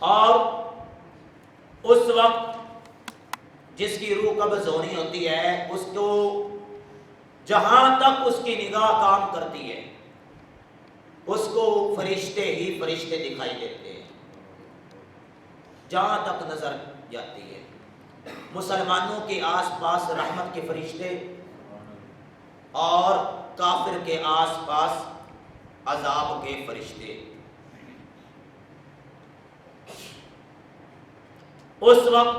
اور اس وقت جس کی روح قبض ہونی ہوتی ہے اس کو جہاں تک اس کی نگاہ کام کرتی ہے اس کو فرشتے ہی فرشتے دکھائی دیتے ہیں، جہاں تک نظر جاتی ہے۔ مسلمانوں کے آس پاس رحمت کے فرشتے اور کافر کے آس پاس عذاب کے فرشتے۔ اس وقت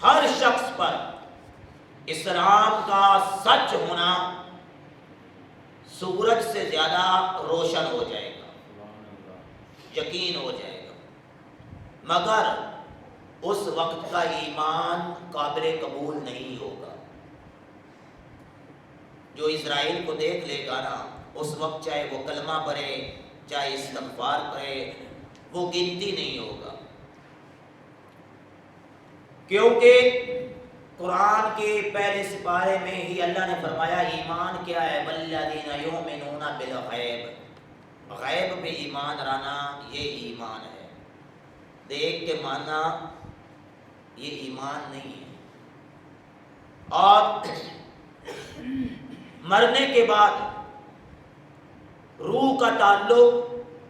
ہر شخص پر اسلام کا سچ ہونا سورج سے زیادہ روشن ہو جائے گا، یقین ہو جائے گا، مگر اس وقت کا ایمان قابل قبول نہیں ہوگا۔ جو اسرائیل کو دیکھ لے گا نا، اس وقت چاہے وہ کلمہ پڑھے چاہے استغفار کرے، وہ گنتی نہیں ہوگا، کیونکہ قرآن کے پہلے سپارے میں ہی اللہ نے فرمایا ایمان کیا ہے، والذین یؤمنون بالغیب، غیب پہ ایمان لانا یہ ایمان ہے، دیکھ کے ماننا یہ ایمان نہیں ہے۔ اور مرنے کے بعد روح کا تعلق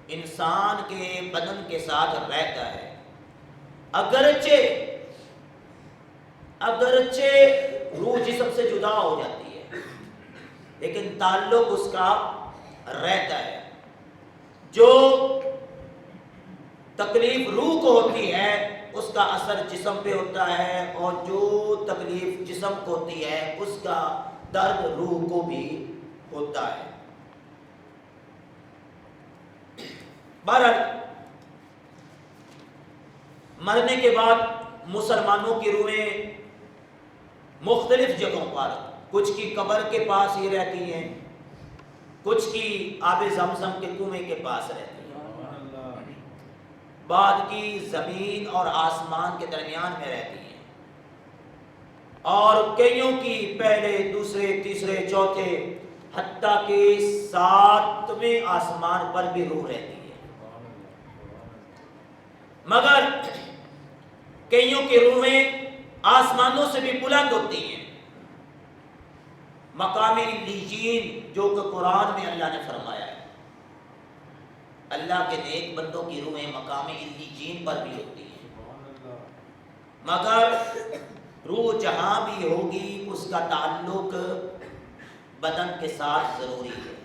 انسان کے بدن کے ساتھ رہتا ہے، اگرچہ روح جسم سے جدا ہو جاتی ہے لیکن تعلق اس کا رہتا ہے۔ جو تکلیف روح کو ہوتی ہے اس کا اثر جسم پہ ہوتا ہے، اور جو تکلیف جسم کو ہوتی ہے اس کا درد روح کو بھی ہوتا ہے۔ بہرحال مرنے کے بعد مسلمانوں کی روحیں مختلف جگہوں پر، کچھ کی قبر کے پاس ہی رہتی ہیں، کچھ کی آب زمزم کے کنویں کے پاس رہتی ہیں، بعد کی زمین اور آسمان کے درمیان میں رہتی ہیں، اور کئیوں کی پہلے دوسرے تیسرے چوتھے حتیٰ کہ 7ویں آسمان پر بھی روح رہتی ہے، مگر کئیوں کی روحیں آسمانوں سے بھی بلند ہوتی ہیں۔ مقام علیین جو کہ قرآن میں اللہ نے فرمایا ہے، اللہ کے نیک بندوں کی روحیں مقام علیین پر بھی ہوتی ہیں، مگر روح جہاں بھی ہوگی اس کا تعلق بدن کے ساتھ ضروری ہے۔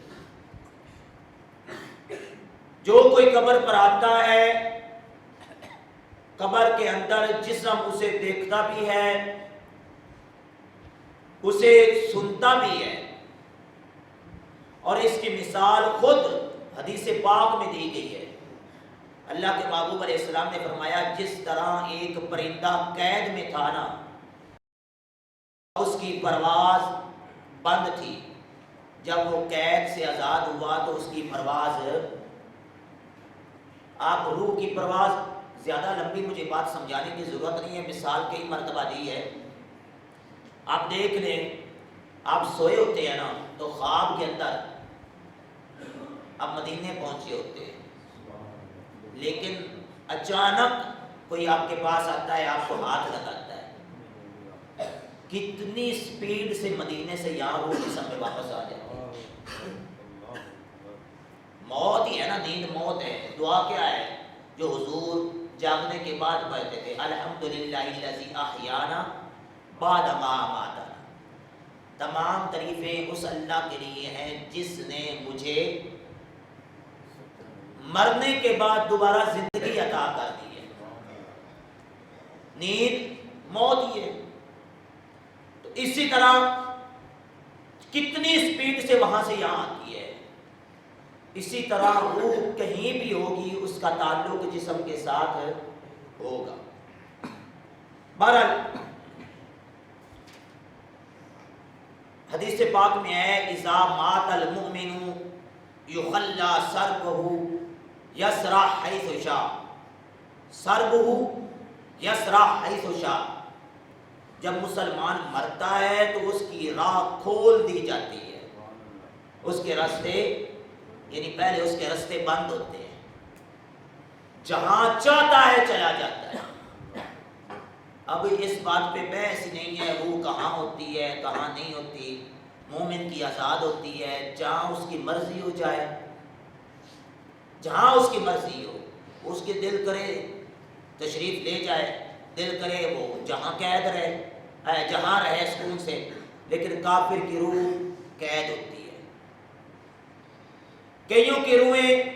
جو کوئی قبر پر آتا ہے، قبر کے اندر جسم اسے دیکھتا بھی ہے، اسے سنتا بھی ہے، اور اس کی مثال خود حدیث پاک میں دی گئی ہے۔ اللہ کے محبوب علیہ السلام نے فرمایا جس طرح ایک پرندہ قید میں تھا نا، اس کی پرواز بند تھی، جب وہ قید سے آزاد ہوا تو اس کی پرواز، آپ روح کی پرواز زیادہ لمبی مجھے بات سمجھانے کی ضرورت نہیں ہے، مثال کئی مرتبہ دی ہے۔ آپ دیکھ لیں، آپ سوئے ہوتے ہیں نا تو خواب کے اندر آپ مدینے پہنچے ہوتے ہیں، لیکن اچانک کوئی آپ کے پاس آتا ہے، آپ کو ہاتھ لگاتا ہے، کتنی سپیڈ سے مدینے سے یہاں روح جسم میں واپس آ جاتی ہے۔ موت ہی ہے نا، نیند موت ہے۔ دعا کیا ہے جو حضور جاگنے کے بعد پڑھتے تھے؟ الحمدللہ الذی احیانا بعد ما اماتنا۔ تمام تعریفیں اس اللہ کے لیے ہیں جس نے مجھے مرنے کے بعد دوبارہ زندگی عطا کر دی ہے۔ نیند موت ہی ہے، تو اسی طرح کتنی سپیڈ سے وہاں سے یہاں آتی ہے، اسی طرح روح کہیں بھی ہوگی اس کا تعلق جسم کے ساتھ ہوگا۔ بہرحال حدیث پاک میں ہے اذا مات المؤمن یخلی سربہ یسرح حیث شاء، سربہ یسرح حیث شاء، جب مسلمان مرتا ہے تو اس کی راہ کھول دی جاتی ہے، اس کے راستے، یعنی پہلے اس کے راستے بند ہوتے ہیں، جہاں چاہتا ہے چلا جاتا ہے۔ اب اس بات پہ بحث نہیں ہے روح کہاں ہوتی ہے کہاں نہیں ہوتی، مومن کی آزاد ہوتی ہے جہاں اس کی مرضی ہو جائے، جہاں اس کی مرضی ہو، اس کے دل کرے تشریف لے جائے، دل کرے وہ جہاں قید رہے، جہاں رہے سکون سے، لیکن کافر کی روح قید ہوتی ہے۔ کئیوں کی روحیں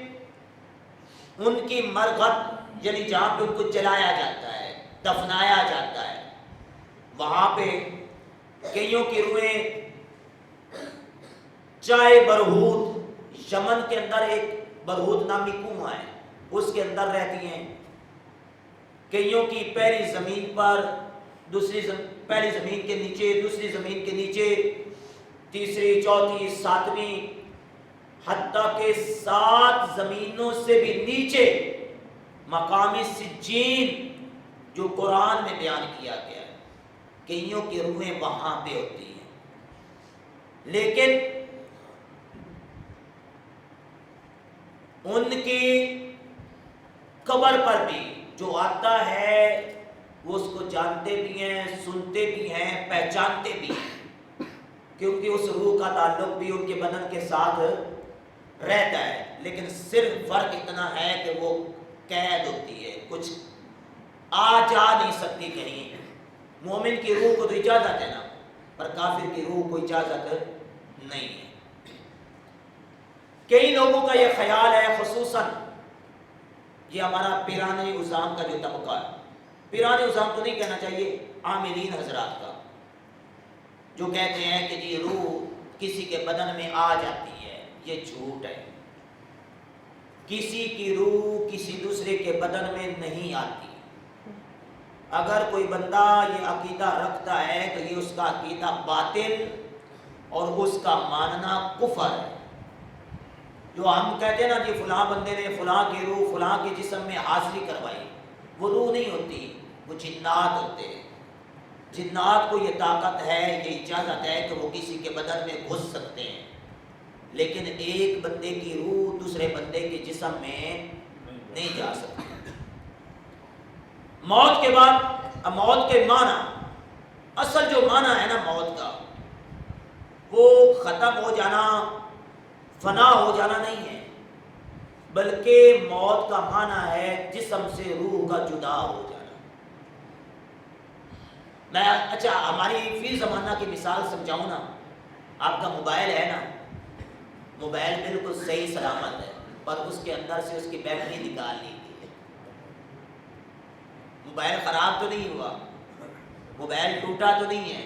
ان کی مرغت یعنی جہاں پہ ان کو جلایا جاتا ہے، دفنایا جاتا ہے، وہاں پہ کئیوں کی روحیں چائے برہوت، یمن کے اندر ایک برہوت نامی کنواں ہے، اس کے اندر رہتی ہیں، کئیوں کی پہلی زمین پر، پہلی زمین کے نیچے، دوسری زمین کے نیچے، تیسری، چوتھی، ساتویں، حتیٰ کہ 7 زمینوں سے بھی نیچے مقام سجین جو قرآن میں بیان کیا گیا ہے، کئیوں کی روحیں وہاں پہ ہوتی ہیں، لیکن ان کی قبر پر بھی جو آتا ہے وہ اس کو جانتے بھی ہیں، سنتے بھی ہیں، پہچانتے بھی ہیں، کیونکہ اس روح کا تعلق بھی ان کے بدن کے ساتھ رہتا ہے، لیکن صرف فرق اتنا ہے کہ وہ قید ہوتی ہے، کچھ آ جا نہیں سکتی کہیں۔ مومن کی روح کو تو اجازت ہے نا، پر کافر کی روح کو اجازت نہیں ہے۔ کئی لوگوں کا یہ خیال ہے، خصوصاً یہ ہمارا پیران عظام کا جو طبقہ ہے، پیران عظام تو نہیں کہنا چاہیے، عاملین حضرات کا، جو کہتے ہیں کہ یہ روح کسی کے بدن میں آ جاتی ہے، یہ جھوٹ ہے۔ کسی کی روح کسی دوسرے کے بدن میں نہیں آتی۔ اگر کوئی بندہ یہ عقیدہ رکھتا ہے تو یہ اس کا عقیدہ باطل اور اس کا ماننا کفر ہے۔ جو ہم کہتے ہیں نا جی فلاں بندے نے فلاں کی روح فلاں کے جسم میں حاضری کروائی، وہ روح نہیں ہوتی، وہ جنات ہوتے ہیں۔ جنات کو یہ طاقت ہے، یہ اجازت ہے کہ وہ کسی کے بدن میں گھس سکتے ہیں، لیکن ایک بندے کی روح دوسرے بندے کے جسم میں نہیں جا سکتی۔ موت کے بعد، موت کے معنی، اصل جو معنی ہے نا موت کا، وہ ختم ہو جانا، فنا ہو جانا نہیں ہے، بلکہ موت کا معنی ہے جسم سے روح کا جدا ہو جانا۔ میں اچھا ہماری فی زمانہ کی مثال سمجھاؤں نا، آپ کا موبائل ہے نا، موبائل بالکل صحیح سلامت ہے، پر اس کے اندر سے اس کی بیٹری نکال لی گئی ہے۔ موبائل خراب تو نہیں ہوا، موبائل ٹوٹا تو نہیں ہے،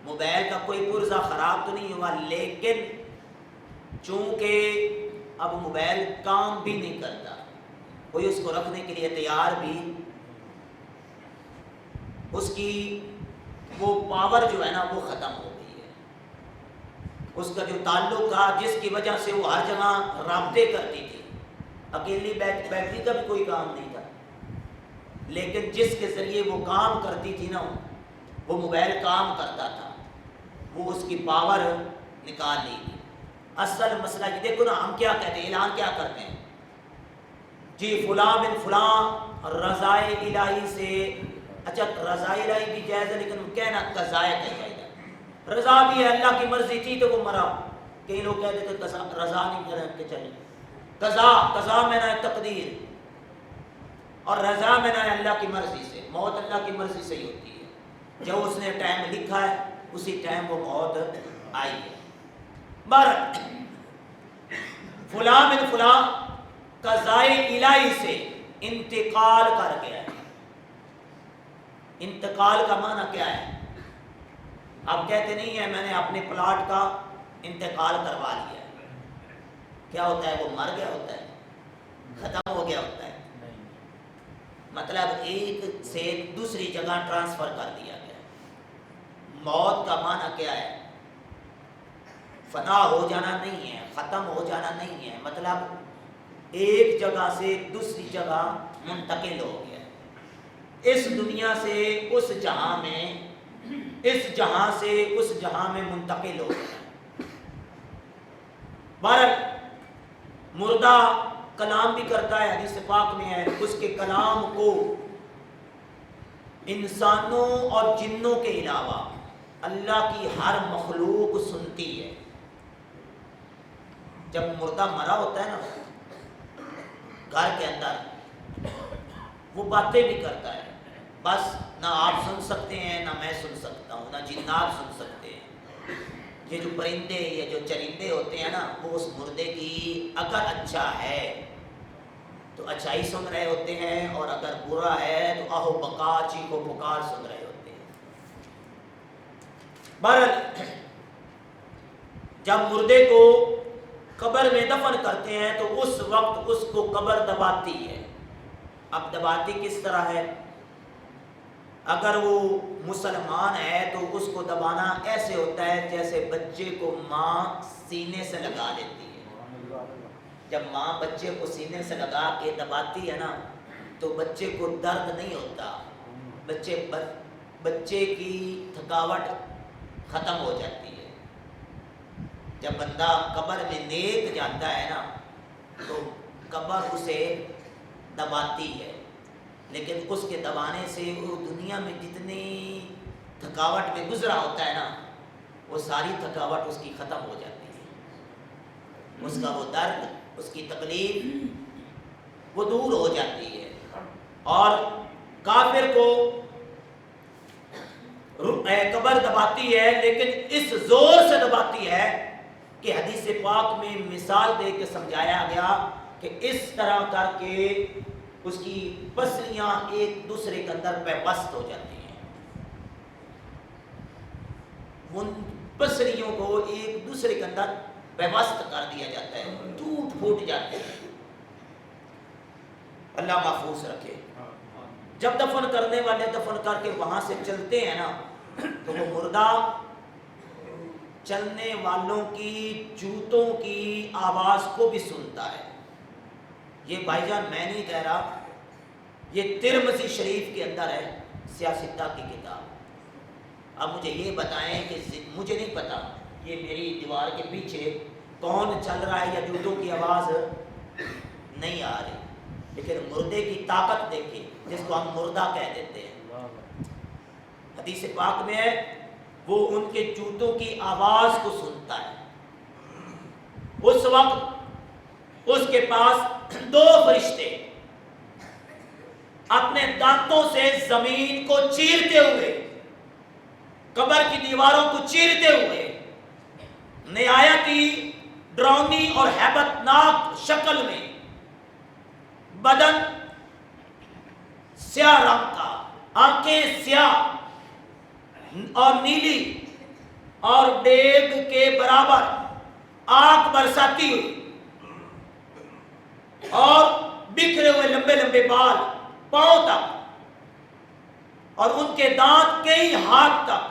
موبائل کا کوئی پرزہ خراب تو نہیں ہوا، لیکن چونکہ اب موبائل کام بھی نہیں کرتا، کوئی اس کو رکھنے کے لیے تیار بھی، اس کی وہ پاور جو ہے نا وہ ختم ہو گئی ہے، اس کا جو تعلق تھا جس کی وجہ سے وہ ہر جگہ رابطے کرتی تھی، اکیلی بیٹری کا بھی کوئی کام نہیں تھا، لیکن جس کے ذریعے وہ کام کرتی تھی نا، وہ موبائل کام کرتا تھا، وہ اس کی پاور نکال لی گئی۔ اصل مسئلہ یہ دیکھو نا، ہم کیا کہتے ہیں، اعلان کیا کرتے ہیں، جی فلاں بن فلاں رضائے الہی سے، اچھا رضائے الہی بھی جائز ہے لیکن کہنا قضائے کا جائز، رضا بھی ہے، اللہ کی مرضی تھی تو وہ مرا۔ کئی لوگ کہتے تھے رضا نہیں کریں کہ چلے، قضا میں نہ تقدیر اور رضا میں نہ اللہ کی مرضی سے، موت اللہ کی مرضی سے ہی ہوتی ہے، جب اس نے ٹائم لکھا ہے اسی ٹائم وہ موت آئی ہے۔ فلاں بن فلاں قضائے الہی سے انتقال کر گیا ہے۔ انتقال کا معنی کیا ہے؟ آپ کہتے نہیں ہیں میں نے اپنے پلاٹ کا انتقال کروا لیا، کیا ہوتا ہے؟ وہ مر گیا ہوتا ہے، ختم ہو گیا ہوتا ہے، مطلب ایک سے دوسری جگہ ٹرانسفر کر دیا گیا۔ موت کا معنی کیا ہے؟ فنا ہو جانا نہیں ہے، ختم ہو جانا نہیں ہے، مطلب ایک جگہ سے دوسری جگہ منتقل ہو گیا، اس دنیا سے اس جہاں میں، اس جہاں سے اس جہاں میں منتقل ہو گیا۔ بہرحال مردہ کلام بھی کرتا ہے، حدیث پاک میں ہے اس کے کلام کو انسانوں اور جنوں کے علاوہ اللہ کی ہر مخلوق سنتی ہے۔ جب مردہ مرا ہوتا ہے نا گھر کے اندر، وہ باتیں بھی کرتا ہے، بس نہ آپ سن سکتے ہیں نہ میں سن سکتا ہوں، نہ جنات سن سکتے ہیں۔ یہ جو پرندے یا جو چرندے ہوتے ہیں نا، وہ اس مردے کی اگر اچھا ہے تو اچھائی سن رہے ہوتے ہیں، اور اگر برا ہے تو آہو بقا چیخو پکار سن رہے ہوتے ہیں۔ بہرحال جب مردے کو قبر میں دفن کرتے ہیں تو اس وقت اس کو قبر دباتی ہے۔ اب دباتی کس طرح ہے؟ اگر وہ مسلمان ہے تو اس کو دبانا ایسے ہوتا ہے جیسے بچے کو ماں سینے سے لگا لیتی ہے۔ جب ماں بچے کو سینے سے لگا کے دباتی ہے نا تو بچے کو درد نہیں ہوتا، بچے کی تھکاوٹ ختم ہو جاتی ہے۔ جب بندہ قبر میں نیک جاتا ہے نا تو قبر اسے دباتی ہے، لیکن اس کے دبانے سے وہ دنیا میں جتنی تھکاوٹ میں گزرا ہوتا ہے نا وہ ساری تھکاوٹ اس کی ختم ہو جاتی ہے، اس کا وہ درد، اس کی تکلیف وہ دور ہو جاتی ہے۔ اور کافر کو قبر دباتی ہے، لیکن اس زور سے دباتی ہے کہ حدیث پاک میں مثال دے کے سمجھایا گیا کہ اس طرح کر کے اس کی پسلیاں ایک دوسرے کے اندر پیوست ہو جاتی ہیں، ان پسلیوں کو ایک دوسرے کے اندر پیوست کر دیا جاتا ہے، ٹوٹ پھوٹ جاتے ہیں۔ اللہ محفوظ رکھے۔ جب دفن کرنے والے دفن کر کے وہاں سے چلتے ہیں نا تو وہ مردہ چلنے والوں کی جوتوں کی آواز کو بھی سنتا ہے۔ یہ بھائی جان میں نہیں کہہ رہا، یہ ترمذی شریف کے اندر ہے، سیاستہ کی کتاب۔ اب مجھے یہ بتائیں کہ مجھے نہیں پتا یہ میری دیوار کے پیچھے کون چل رہا ہے یا جوتوں کی آواز نہیں آ رہی، لیکن مردے کی طاقت دیکھیں جس کو ہم مردہ کہہ دیتے ہیں۔ حدیث پاک میں ہے وہ ان کے جوتوں کی آواز کو سنتا ہے۔ اس وقت اس کے پاس دو فرشتے اپنے دانتوں سے زمین کو چیرتے ہوئے، قبر کی دیواروں کو چیرتے ہوئے نہایت ہی ڈراؤنی اور ہیبت ناک شکل میں، بدن سیاہ رنگ کا، آنکھیں سیاہ اور نیلی اور دیگ کے برابر آنکھ برساتی ہوئی، اور بکھرے ہوئے لمبے لمبے بال پاؤں تک، اور ان کے دانت کئی ہاتھ تک،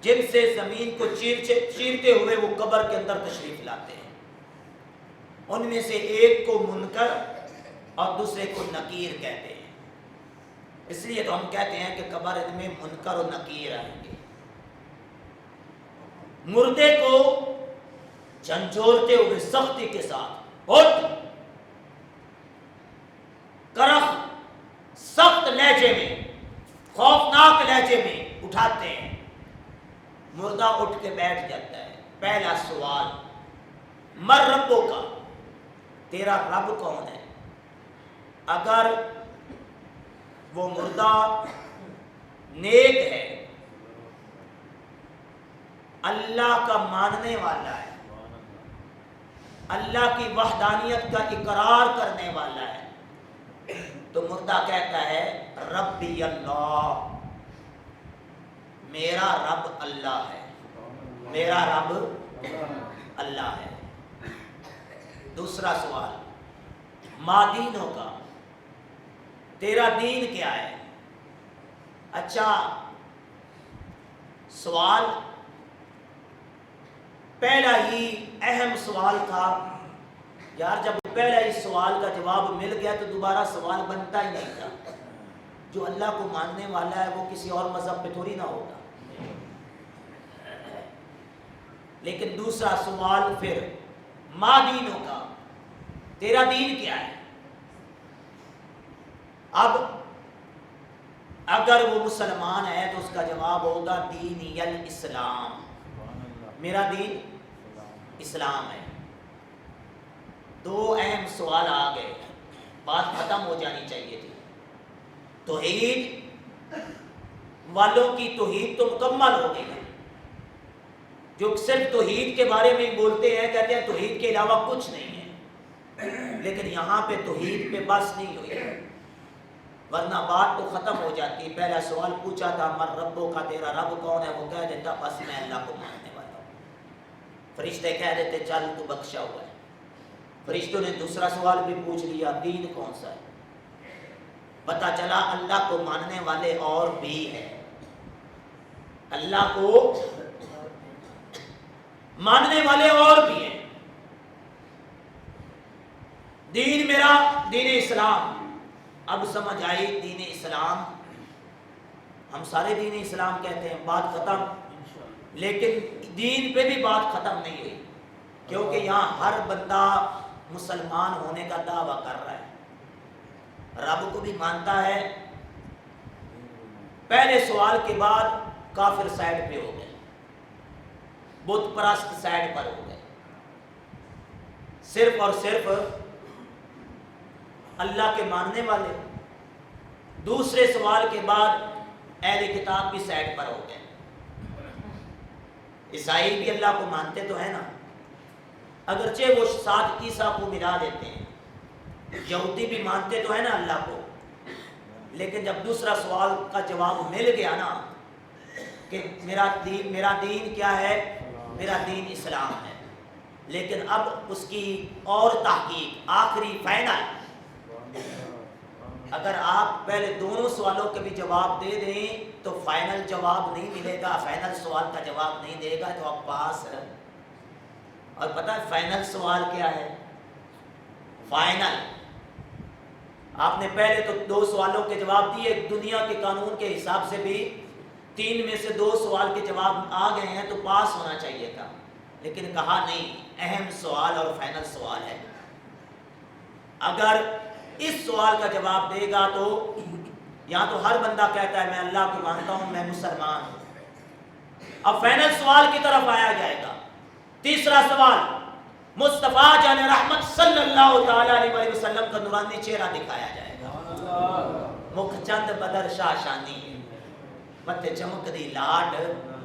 جن سے زمین کو چیرتے ہوئے وہ قبر کے اندر تشریف لاتے ہیں۔ ان میں سے ایک کو منکر اور دوسرے کو نکیر کہتے ہیں۔ اس لیے تو ہم کہتے ہیں کہ قبر میں منکر و نکیر آئیں گے۔ مردے کو جھنجھوڑتے ہوئے سختی کے ساتھ اٹھ کرخ سخت لہجے میں، خوفناک لہجے میں اٹھاتے ہیں۔ مردہ اٹھ کے بیٹھ جاتا ہے۔ پہلا سوال، مر ربوں کا، تیرا رب کون ہے؟ اگر وہ مردہ نیک ہے، اللہ کا ماننے والا ہے، اللہ کی وحدانیت کا اقرار کرنے والا ہے، تو مردہ کہتا ہے ربی اللہ، میرا رب اللہ ہے، میرا رب اللہ ہے۔ دوسرا سوال، ما دینوں کا، تیرا دین کیا ہے؟ اچھا سوال پہلا ہی اہم سوال تھا یار، جب پہلا ہی سوال کا جواب مل گیا تو دوبارہ سوال بنتا ہی نہیں تھا۔ جو اللہ کو ماننے والا ہے وہ کسی اور مذہب پہ تھوڑی نہ ہوگا۔ لیکن دوسرا سوال پھر ما دینوں کا، تیرا دین کیا ہے؟ اب اگر وہ مسلمان ہے تو اس کا جواب ہوگا دینی الاسلام، میرا دین اسلام ہے۔ دو اہم سوال آ گئے، بات ختم ہو جانی چاہیے تھی۔ توحید والوں کی توحید تو مکمل ہو گئی ہے، جو صرف توحید کے بارے میں بولتے ہیں، کہتے ہیں توحید کے علاوہ کچھ نہیں ہے، لیکن یہاں پہ توحید پہ بس نہیں ہوئی ہے، ورنہ بات تو ختم ہو جاتی۔ پہلا سوال پوچھا تھا من ربوں کا، تیرا رب کون ہے؟ وہ کہہ دیتا بس میں اللہ کو ماننے والا ہوں۔ فرشتے کہہ دیتے چل تو بخشا ہوا ہے۔ فرشتوں نے دوسرا سوال بھی پوچھ لیا دین کون سا ہے؟ پتہ چلا اللہ کو ماننے والے اور بھی ہیں، اللہ کو ماننے والے اور بھی ہیں۔ دین میرا دین اسلام۔ اب سمجھ آئی دین اسلام، ہم سارے دین اسلام کہتے ہیں، بات ختم۔ لیکن دین پہ بھی بات ختم نہیں ہوئی، کیونکہ یہاں ہر بندہ مسلمان ہونے کا دعویٰ کر رہا ہے، رب کو بھی مانتا ہے۔ پہلے سوال کے بعد کافر سائڈ پہ ہو گئے، بت پرست سائڈ پر ہو گئے، صرف اور صرف اللہ کے ماننے والے۔ دوسرے سوال کے بعد اہل کتاب بھی سائڈ پر ہو گئے۔ عیسائی بھی اللہ کو مانتے تو ہیں نا، اگرچہ وہ ساتھ عیسیٰ کو ملا دیتے ہیں۔ یہودی بھی مانتے تو ہیں نا اللہ کو، لیکن جب دوسرا سوال کا جواب مل گیا نا کہ میرا دین کیا ہے؟ میرا دین اسلام ہے، لیکن اب اس کی اور تحقیق، آخری فائنل۔ اگر آپ پہلے دونوں سوالوں کے بھی جواب دے دیں تو فائنل جواب نہیں ملے گا، فائنل سوال کا جواب نہیں دے گا تو آپ پاس ہے۔ اور پتہ ہے فائنل سوال کیا ہے؟ فائنل، آپ نے پہلے تو دو سوالوں کے جواب دیے، دنیا کے قانون کے حساب سے بھی 3 میں سے 2 سوال کے جواب آ گئے ہیں تو پاس ہونا چاہیے تھا، لیکن کہا نہیں، اہم سوال اور فائنل سوال ہے۔ اگر اس سوال کا جواب دے گا تو یہاں تو ہر بندہ کہتا ہے میں اللہ کو مانتا ہوں، میں مسلمان ہوں۔ اب فائنل سوال کی طرف آیا جائے گا۔ تیسرا سوال، مصطفیٰ جان رحمت صلی اللہ تعالی علیہ وسلم کا نورانی چہرہ دکھایا جائے گا۔ مکھ چند بدر شاہ شانی، مت چمک دی لاڈ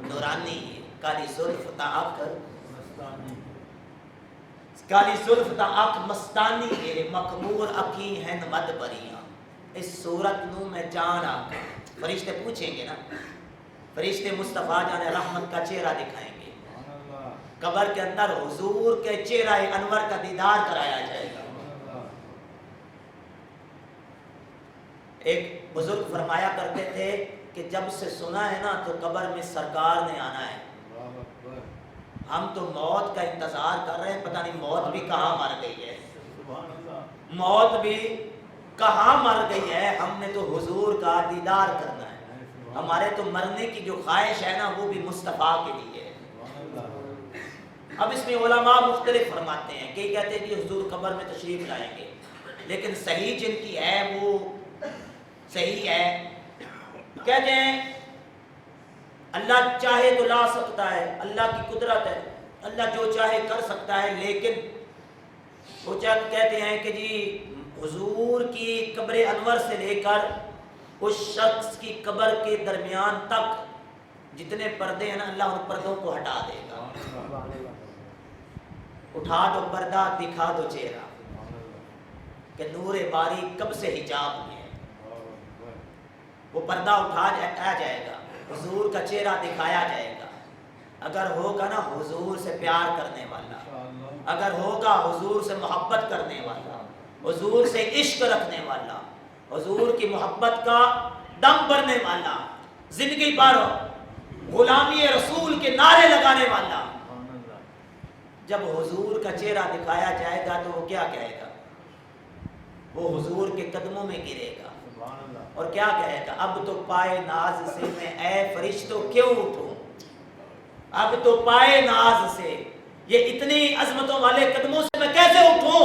نورانی، کالی زلف تا اکھ مستانی، مخمور اکھی ہند مد بریاں۔ اس صورت نو میں جان آکھ، فرشتے پوچھیں گے نا، فرشتے مصطفیٰ جان رحمت کا چہرہ دکھائیں گے، قبر کے اندر حضور کے چہرہ انور کا دیدار کرایا جائے گا۔ ایک بزرگ فرمایا کرتے تھے کہ جب سے سنا ہے نا تو قبر میں سرکار نے آنا ہے۔ ہم تو موت کا انتظار کر رہے ہیں، پتہ نہیں موت بھی کہاں مر گئی ہے، موت بھی کہاں مر گئی ہے، ہم نے تو حضور کا دیدار کرنا ہے۔ ہمارے تو مرنے کی جو خواہش ہے نا وہ بھی مصطفیٰ کے لیے ہے۔ اب اس میں علماء مختلف فرماتے ہیں، کئی کہتے ہیں کہ حضور قبر میں تشریف لائیں گے، لیکن صحیح جن کی ہے وہ صحیح ہے، کہتے ہیں اللہ چاہے تو لا سکتا ہے، اللہ کی قدرت ہے، اللہ جو چاہے کر سکتا ہے، لیکن وہ کہتے ہیں کہ جی حضور کی قبر انور سے لے کر اس شخص کی قبر کے درمیان تک جتنے پردے ہیں نا، اللہ ان پردوں کو ہٹا دے گا۔ اٹھا دو پردہ دکھا دو چہرہ، کہ نور باری کب سے حجاب میں ہے، وہ پردہ اٹھایا جائے گا، حضور کا چہرہ دکھایا جائے گا۔ اگر ہوگا نا حضور سے پیار کرنے والا، اگر ہوگا حضور سے محبت کرنے والا، حضور سے عشق رکھنے والا، حضور کی محبت کا دم بھرنے والا، زندگی بھر غلامی رسول کے نعرے لگانے والا، جب حضور کا چہرہ دکھایا جائے گا تو وہ کیا کہے گا؟ وہ حضور کے قدموں میں گرے گا اور کیا کہے گا؟ اب تو پائے ناز سے میں اے فرشتوں کیوں اٹھوں، اب تو پائے ناز سے، یہ اتنی عظمتوں والے قدموں سے میں کیسے اٹھوں؟